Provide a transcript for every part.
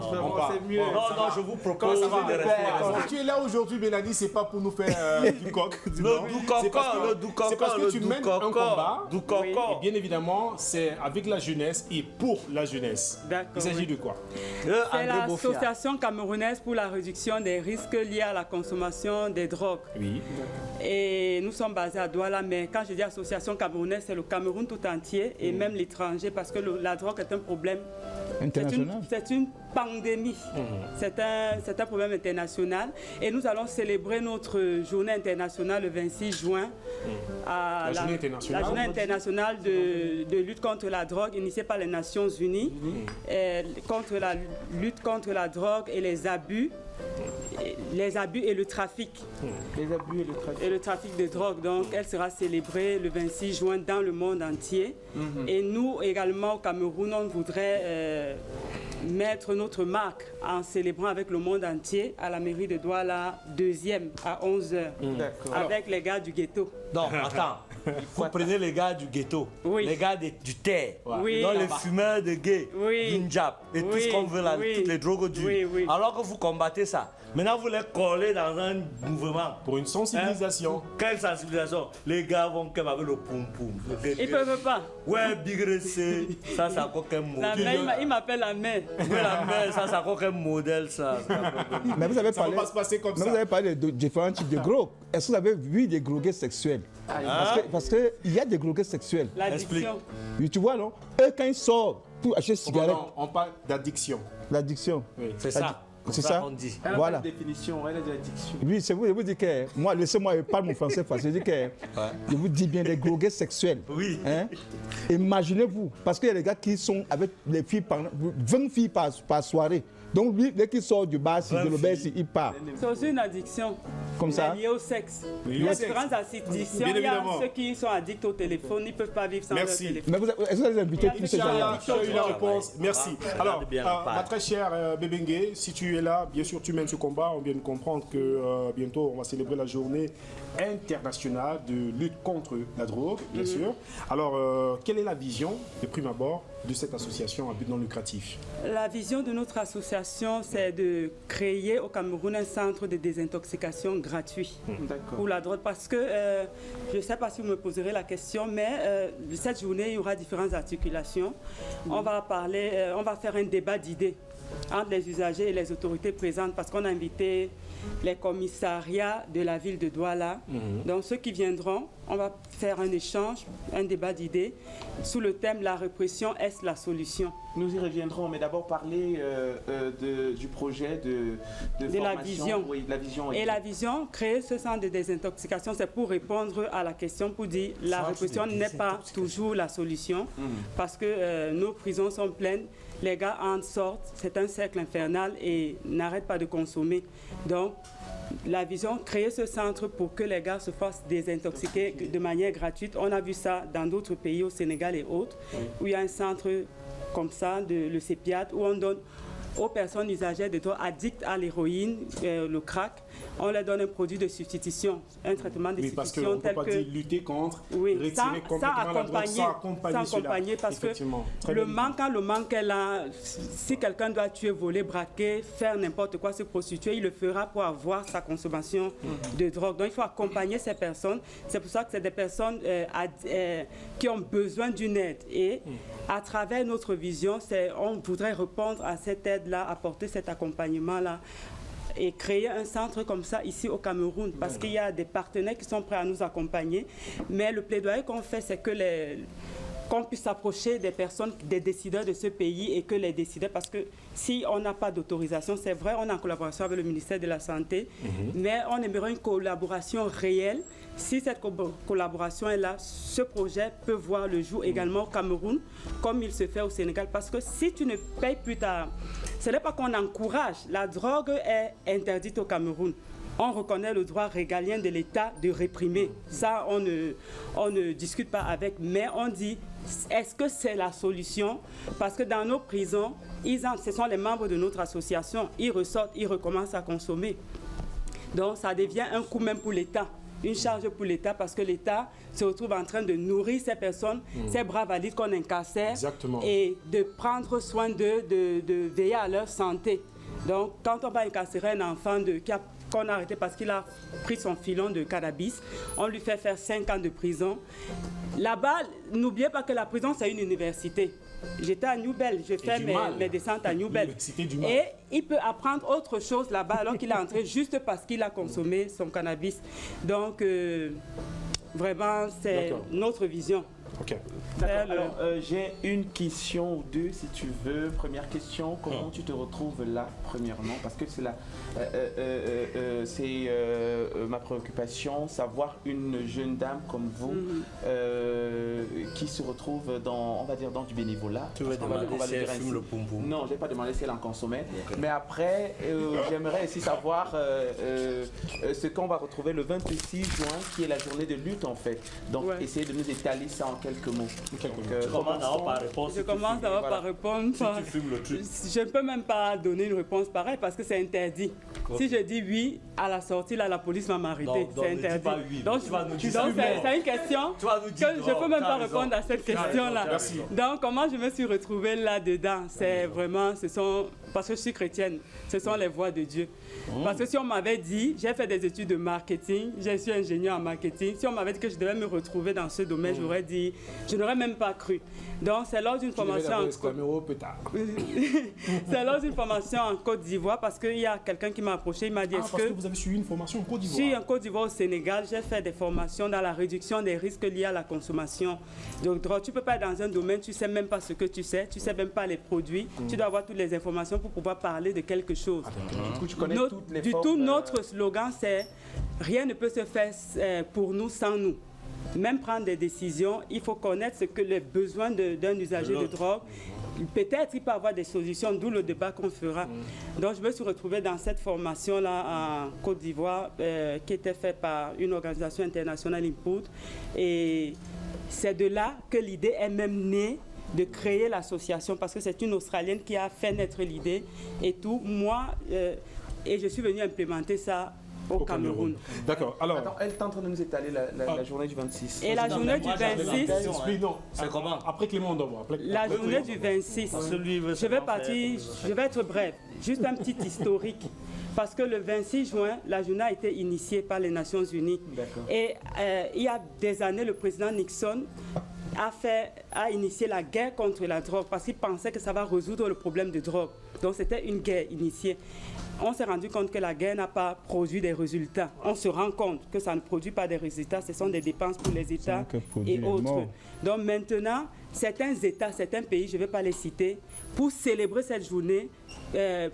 vraiment, c'est mieux. Non, je vous propose de rester. Si tu es là aujourd'hui, Mélanie, c'est pas pour nous faire du coq. C'est parce que tu mènes un combat. Et bien évidemment, c'est avec la jeunesse et pour la jeunesse. D'accord. Il s'agit de quoi? C'est l'association camerounaise pour la réduction des risques liés à la consommation des drogues. Oui. Et nous sommes basés à Douala, mais quand je dis association camerounaise, c'est le Cameroun tout entier et même l'étranger, parce que la drogue est un problème international. C'est une pandémie. C'est un problème international. Et nous allons célébrer notre journée internationale le 26 juin. La journée internationale de lutte contre la drogue, initiée par les Nations Unies, contre la lutte contre la drogue et les abus et le trafic. Les abus et le trafic. Et le trafic de drogue. Donc, elle sera célébrée le 26 juin dans le monde entier. Et nous, également, au Cameroun, on voudrait mettre notre marque en célébrant avec le monde entier à la mairie de Douala, 2e, à 11h. Avec les gars du ghetto. Non, attends. Vous prenez les gars du ghetto, les gars du terre, les fumeurs de gays, du njap et tout ce qu'on veut là, toutes les drogues dures. Alors que vous combattez ça. Maintenant, vous les collez dans un mouvement. Pour une sensibilisation. Quelle sensibilisation? Les gars vont comme avec le poum-poum. Ils ne peuvent pas. Ouais, bigressé. Ça, c'est encore qu'un modèle. Il m'appelle la mère. Oui, la mère, ça, c'est encore qu'un modèle, ça. Mais vous avez Ça parlé, va pas se passer comme ça. vous avez parlé de différents types de drogues. Est-ce que vous avez vu des drogués sexuels? Parce qu'il y a des drogués sexuels. L'addiction. Oui, tu vois, non? Eux, quand ils sortent pour acheter cigarette. Non, on parle d'addiction. L'addiction. Oui. C'est ça. C'est ça qu'on dit. Elle a voilà. pas de définition, elle a de l'addiction. Oui, c'est vous, je vous dis que moi, laissez-moi parler mon français parce que je dis que je vous dis bien des drogués sexuels. Oui. Hein? Imaginez-vous, parce qu'il y a des gars qui sont avec les filles, 20 filles par soirée. Donc lui, dès qu'il sort du bar, de l'auberge, il part. C'est aussi une addiction. Comme ça. Liée au sexe. Il y a différentes addictions. Il y a ceux qui sont addicts au téléphone, ils ne peuvent pas vivre sans leur téléphone. Mais est-ce que vous avez invité tous ces gens-là? Tu as eu la réponse. Merci. Alors, ma très chère Bébengue, si tu es là, bien sûr, tu mènes ce combat. On vient de comprendre que bientôt, on va célébrer la journée internationale de lutte contre la drogue, bien sûr. Alors, quelle est la vision, de prime abord, de cette association à but non lucratif? La vision de notre association, c'est de créer au Cameroun un centre de désintoxication gratuit pour la drogue. Parce que, je ne sais pas si vous me poserez la question, mais cette journée, il y aura différentes articulations. On va parler, on va faire un débat d'idées entre les usagers et les autorités présentes parce qu'on a invité les commissariats de la ville de Douala. Donc ceux qui viendront, on va faire un échange, un débat d'idées sous le thème « La répression, est-ce la solution ?» Nous y reviendrons, mais d'abord parler du projet de formation. La vision. Oui, la vision. Et la vision, créer ce centre de désintoxication, c'est pour répondre à la question, pour dire la répression n'est pas toujours la solution parce que nos prisons sont pleines. Les gars en sortent, c'est un cercle infernal et n'arrêtent pas de consommer. Donc, la vision, créer ce centre pour que les gars se fassent désintoxiquer de manière gratuite. On a vu ça dans d'autres pays, au Sénégal et autres, où il y a un centre comme ça, le CEPIAT, où on donne aux personnes usagères de drogue addictes à l'héroïne, le crack, on leur donne un produit de substitution, un traitement de substitution tel que... parce qu'on ne peut pas dire lutter contre, retirer complètement la drogue, sans accompagner parce que le manque est là. Si quelqu'un doit tuer, voler, braquer, faire n'importe quoi, se prostituer, il le fera pour avoir sa consommation de drogue. Donc il faut accompagner ces personnes. C'est pour ça que c'est des personnes qui ont besoin d'une aide. Et à travers notre vision, on voudrait répondre à cette aide-là, apporter cet accompagnement-là et créer un centre comme ça ici au Cameroun parce qu'il y a des partenaires qui sont prêts à nous accompagner. Mais le plaidoyer qu'on fait, c'est que qu'on puisse s'approcher des personnes, des décideurs de ce pays et que les décideurs, parce que si on n'a pas d'autorisation, c'est vrai, on est en collaboration avec le ministère de la Santé, mais on aimerait une collaboration réelle. Si cette collaboration est là, ce projet peut voir le jour également au Cameroun, comme il se fait au Sénégal, parce que si tu ne payes plus ta... Ce n'est pas qu'on encourage, la drogue est interdite au Cameroun. On reconnaît le droit régalien de l'État de réprimer. Ça, on ne discute pas avec, mais on dit, est-ce que c'est la solution? Parce que dans nos prisons, ce sont les membres de notre association, ils ressortent, ils recommencent à consommer. Donc ça devient un coût même pour l'État. une charge pour l'État parce que l'État se retrouve en train de nourrir ces personnes, ces bras valides qu'on incarcère et de prendre soin d'eux, de veiller à leur santé. Donc, quand on va incarcérer un enfant qu'on a arrêté parce qu'il a pris son filon de cannabis, on lui fait faire 5 ans de prison. Là-bas, n'oubliez pas que la prison, c'est une université. J'étais à New Bell, je fais mes descentes à New Bell. Et il peut apprendre autre chose là-bas alors qu'il est entré juste parce qu'il a consommé son cannabis. Donc, vraiment, c'est notre vision. Okay. Alors, j'ai une question ou deux, si tu veux. Première question, comment tu te retrouves là, premièrement? Parce que c'est ma préoccupation, savoir une jeune dame comme vous qui se retrouve dans, on va dire, dans du bénévolat. Tu veux demander si elle fume le poum-poum? Non, je n'ai pas demandé si elle en consommait. Mais après, j'aimerais aussi savoir ce qu'on va retrouver le 26 juin, qui est la journée de lutte, en fait. Donc, essayer de nous étaler ça en quelques mots. Je commence d'abord par répondre. Je commence d'abord par répondre. Si tu fumes le truc. Je ne peux même pas donner une réponse pareille parce que c'est interdit. Si je dis oui, à la sortie, là, la police va m'arrêter. C'est interdit. Pas oui. Donc, c'est une question que je ne peux même pas répondre à cette question-là. Donc, comment je me suis retrouvée là-dedans? C'est vraiment, parce que je suis chrétienne, ce sont les voies de Dieu. Parce que si on m'avait dit, j'ai fait des études de marketing, je suis ingénieur en marketing, si on m'avait dit que je devais me retrouver dans ce domaine, j'aurais dit, je n'aurais même pas cru. Donc c'est lors d'une formation c'est lors d'une formation en Côte d'Ivoire parce qu'il y a quelqu'un qui m'a approché, il m'a dit parce que vous avez suivi une formation en Côte d'Ivoire? Je suis en Côte d'Ivoire au Sénégal, j'ai fait des formations dans la réduction des risques liés à la consommation de drogue. Tu peux pas être dans un domaine, tu sais même pas ce que tu sais même pas les produits, tu dois avoir toutes les informations pour pouvoir parler de quelque chose. Du coup, tu connais toutes les formes. Du tout, notre slogan c'est rien ne peut se faire pour nous sans nous. Même prendre des décisions, il faut connaître ce que les besoins d'un usager de drogue. Peut-être il peut avoir des solutions, d'où le débat qu'on fera. Donc je me suis retrouvée dans cette formation-là en Côte d'Ivoire qui était faite par une organisation internationale Input. Et c'est de là que l'idée est même née de créer l'association parce que c'est une Australienne qui a fait naître l'idée et tout. Moi, et je suis venue implémenter ça au Cameroun. D'accord. Alors, attends, elle est en train de nous étaler la journée du 26. Et la journée du 26. Non, c'est comment? Après Clément, on doit voir. La journée du 26. Je vais partir, je vais être bref. Juste un petit historique. Parce que le 26 juin, la journée a été initiée par les Nations Unies. Et il y a des années, le président Nixon a initié la guerre contre la drogue parce qu'il pensait que ça va résoudre le problème de drogue. Donc c'était une guerre initiée. On s'est rendu compte que la guerre n'a pas produit des résultats. On se rend compte que ça ne produit pas des résultats. Ce sont des dépenses pour les États et autres. Donc maintenant, certains États, certains pays, je ne vais pas les citer, pour célébrer cette journée,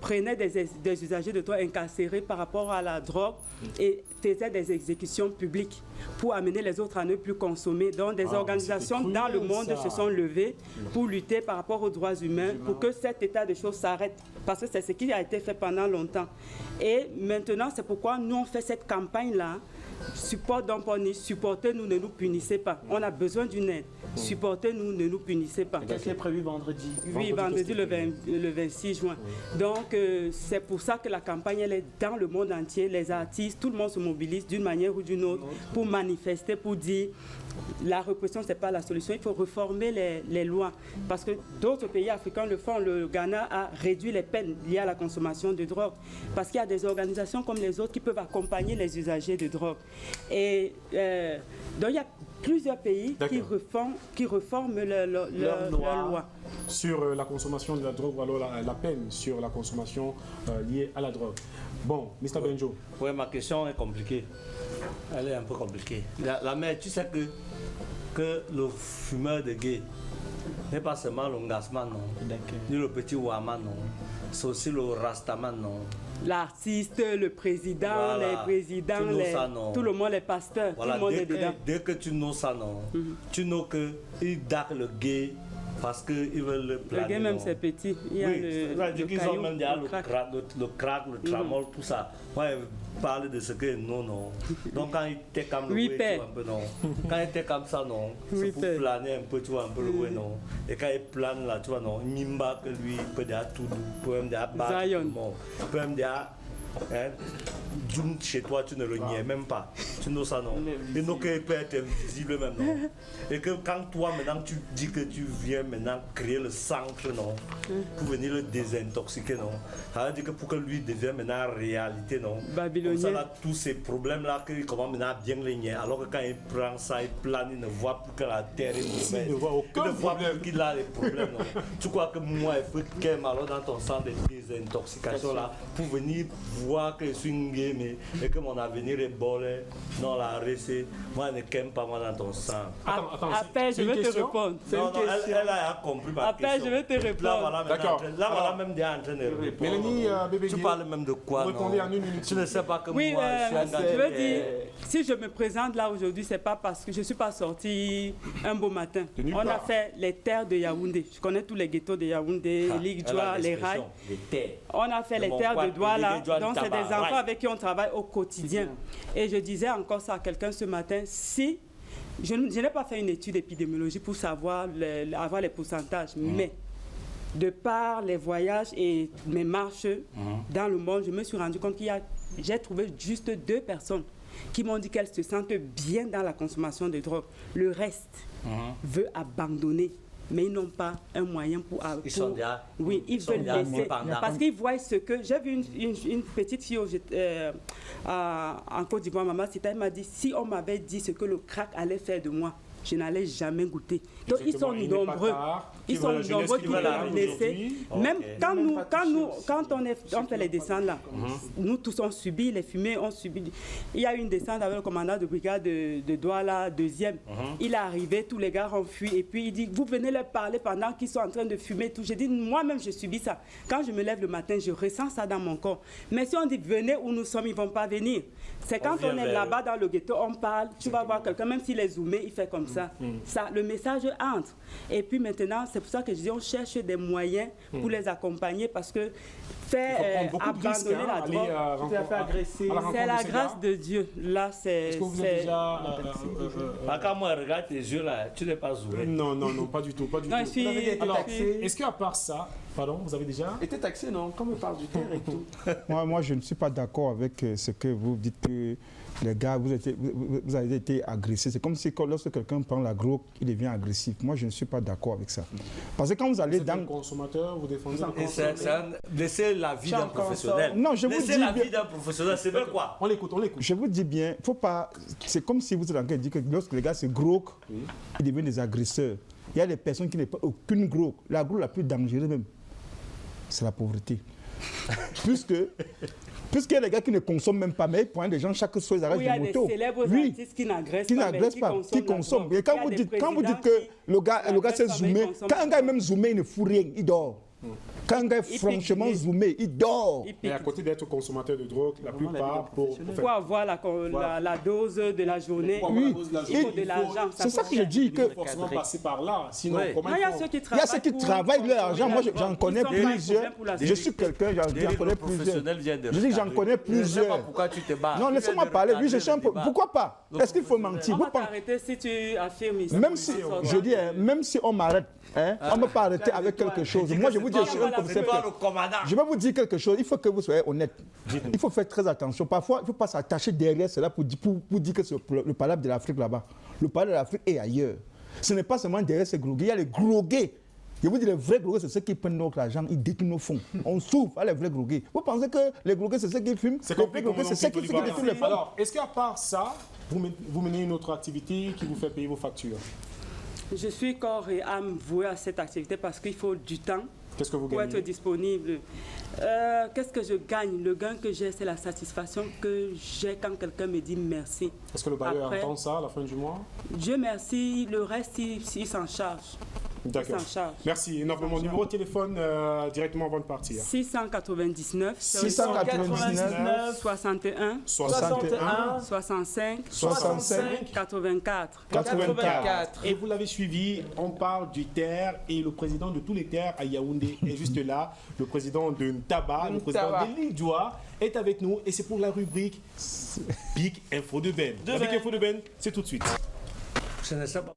prenaient des usagers de drogue incarcérés par rapport à la drogue et faisaient des exécutions publiques pour amener les autres à ne plus consommer. Donc des organisations dans le monde se sont levées pour lutter par rapport aux droits humains, pour que cet état de choses s'arrête. Parce que c'est ce qui a été fait pendant longtemps. Et maintenant, c'est pourquoi nous on fait cette campagne-là. Support d'Amponi, supportez-nous, ne nous punissez pas. On a besoin d'une aide. Supportez-nous, ne nous punissez pas. Qu'est-ce qui est prévu vendredi? Oui, vendredi le 26 juin. Donc, c'est pour ça que la campagne, elle est dans le monde entier. Les artistes, tout le monde se mobilise d'une manière ou d'une autre pour manifester, pour dire la répression, ce n'est pas la solution. Il faut réformer les lois. Parce que d'autres pays africains le font. Le Ghana a réduit les peines liées à la consommation de drogue. Parce qu'il y a des organisations comme les autres qui peuvent accompagner les usagers de drogue. Et donc, il y a plusieurs pays qui réforment leurs lois. Sur la consommation de la drogue ou alors la peine sur la consommation liée à la drogue. Bon, Mr. Benjo. Oui, ma question est compliquée. Elle est un peu compliquée. La mère, tu sais que le fumeur de gay n'est pas seulement le Ngasman, non. Ni le petit Ouama, non. C'est aussi le Rastaman, non. L'artiste, le président, les présidents, tout le monde, les pasteurs, tout le monde est dedans. Dès que tu know ça, non, tu know qu'ils daquent le gay parce qu'ils veulent le planer. Le gay même c'est petit. Il y a ils ont même le crack, le tramol, tout ça. Ouais, parler de ce que non. Donc quand il était comme le tu vois un peu, non. Quand il était comme ça, non. C'est pour planer un peu, tu vois un peu le ouais, non. Et quand il plane là, tu vois, non. Mimba que lui, peut dire tout, peut même dire bas, peut même dire chez toi, tu ne le niais même pas. Tu n'oses ça, non? Et donc, il peut être invisible même, non? Et que quand toi, maintenant, tu dis que tu viens maintenant créer le centre, non? Pour venir le désintoxiquer, non? Ça veut dire que pour que lui devienne maintenant réalité, non? Comme ça, là, tous ces problèmes-là, qu'il commence maintenant à bien les nier. Alors que quand il prend ça, il plane, il ne voit plus que la terre est mauvaise. Il ne voit aucun problème. Qu'il a les problèmes, non? Tu crois que moi, il faut qu'il y ait alors dans ton centre de désintoxication, là, pour venir voir que je suis une game et que mon avenir est bon, non, la récit, moi, ne qu'aime pas moi dans ton sang. Après, je vais te répondre. Non, elle a compris ma question. Après, je vais te répondre. Là, voilà même déjà en train de répondre. Mélanie, bébé, tu parles même de quoi? Vous répondez en 1 minute. Tu ne sais pas que oui, moi, je veux dire, si je me présente là aujourd'hui, c'est pas parce que je ne suis pas sortie un beau matin. On a fait les terres de Yaoundé. Je connais tous les ghettos de Yaoundé, Ligdjoa, les rails. On a fait les terres de Douala. Donc, c'est des enfants avec qui on travaille au quotidien. Et je disais encore ça à quelqu'un ce matin, si je n'ai pas fait une étude d'épidémiologie pour savoir avoir les pourcentages, mais de par les voyages et mes marches dans le monde, je me suis rendu compte j'ai trouvé juste 2 personnes qui m'ont dit qu'elles se sentent bien dans la consommation de drogue. Le reste veut abandonner. Mais ils n'ont pas un moyen pour... Ils sont déjà... Oui, ils veulent laisser. Parce qu'ils voient ce que... J'ai vu une petite fille en Côte d'Ivoire, Maman Sita, elle m'a dit, si on m'avait dit ce que le crack allait faire de moi, je n'allais jamais goûter. Donc ils sont nombreux. Ils sont nombreux qui veulent laisser. Même quand on fait les descentes là, nous tous on subit les fumées, on subit. Il y a une descente avec le commandant de brigade de Douala, 2e. Il est arrivé, tous les gars ont fui et puis il dit, vous venez leur parler pendant qu'ils sont en train de fumer tout. J'ai dit, moi-même je subis ça. Quand je me lève le matin, je ressens ça dans mon corps. Mais si on dit venez où nous sommes, ils ne vont pas venir. C'est quand on est là-bas dans le ghetto, on parle, tu vas voir quelqu'un, même s'il est zoomé, il fait comme ça. Le message entre. Et puis maintenant, c'est pour ça que je dis, on cherche des moyens pour les accompagner parce que faire abandonner la drogue, c'est la grâce de Dieu. Là, c'est... Est-ce que vous êtes déjà... Quand moi, regarde tes yeux là, tu n'es pas zoomé. Non, pas du tout. Pas du tout. Alors, est-ce qu'à part ça, pardon, vous avez déjà été taxé, non? Quand on parle du terre et tout. Moi, je ne suis pas d'accord avec ce que vous dites que les gars, vous avez été agressés. C'est comme si lorsque quelqu'un prend la drogue, il devient agressif. Moi, je ne suis pas d'accord avec ça. Parce que quand vous allez dans... un consommateur, vous défendez laissez la vie d'un professionnel. Non, je vous dis la vie d'un professionnel, c'est bien quoi? On l'écoute. Je vous dis bien, faut pas... C'est comme si vous êtes en train de dire que lorsque les gars se groquent, ils deviennent des agresseurs. Il y a des personnes qui n'ont pas aucune drogue. La drogue la plus dangereuse même, c'est la pauvreté. Puisqu'il y a des gars qui ne consomment même pas, mais ils prennent des gens chaque soir, ils arrêtent des motos. Il y a des célèbres artistes qui n'agressent pas, qui consomment. Et quand vous dites que le gars s'est zoomé, quand un gars est même zoomé, il ne fout rien, il dort. Quand un gars est franchement zoomé, il dort. Et à côté d'être consommateur de drogue, la plupart pour avoir la dose de la journée, il faut de l'argent. C'est ça que je dis. Il faut forcément passer par là. Sinon, comment il y a ceux qui travaillent leur argent. Moi, j'en connais plusieurs. Je suis quelqu'un, j'en connais plusieurs. Je dis que j'en connais plusieurs. Je ne sais pas pourquoi tu te bats. Non, laissez-moi parler. Oui, je suis un peu. Pourquoi pas? Est-ce qu'il faut mentir? On va t'arrêter si tu affirmes ici. Même si, je dis, même si on m'arrête, on ne peut pas arrêter avec quelque chose. Moi, je vous dis, je vais vous dire quelque chose. Il faut que vous soyez honnête. Il faut faire très attention. Parfois, il ne faut pas s'attacher derrière cela pour dire que c'est le palabre de l'Afrique là-bas. Le palabre de l'Afrique est ailleurs. Ce n'est pas seulement derrière ces grogués. Il y a les grogués. Je vous dis, les vrais grogués, c'est ceux qui prennent notre argent, ils détournent nos fonds. On souffre à les vrais grogués. Vous pensez que les grogués, c'est ceux qui fument? C'est compliqué, c'est ceux qui détournent les fonds. Alors, est-ce qu'à part ça, vous menez une autre activité qui vous fait payer vos factures? Je suis corps et âme vouée à cette activité parce qu'il faut du temps pour être disponible. Qu'est-ce que je gagne? Le gain que j'ai, c'est la satisfaction que j'ai quand quelqu'un me dit merci. Est-ce que le bailleur entend ça à la fin du mois? Dieu merci, le reste, il s'en charge. D'accord. Merci énormément. Numéro de téléphone directement avant de partir. 699 61 65 84. Et vous l'avez suivi, on parle du terre et le président de tous les terres à Yaoundé est juste là. Le président de Ntaba, le président de Ligdjoa est avec nous et c'est pour la rubrique Big Info de Ben. Avec Info de Ben, c'est tout de suite. Ce n'est pas...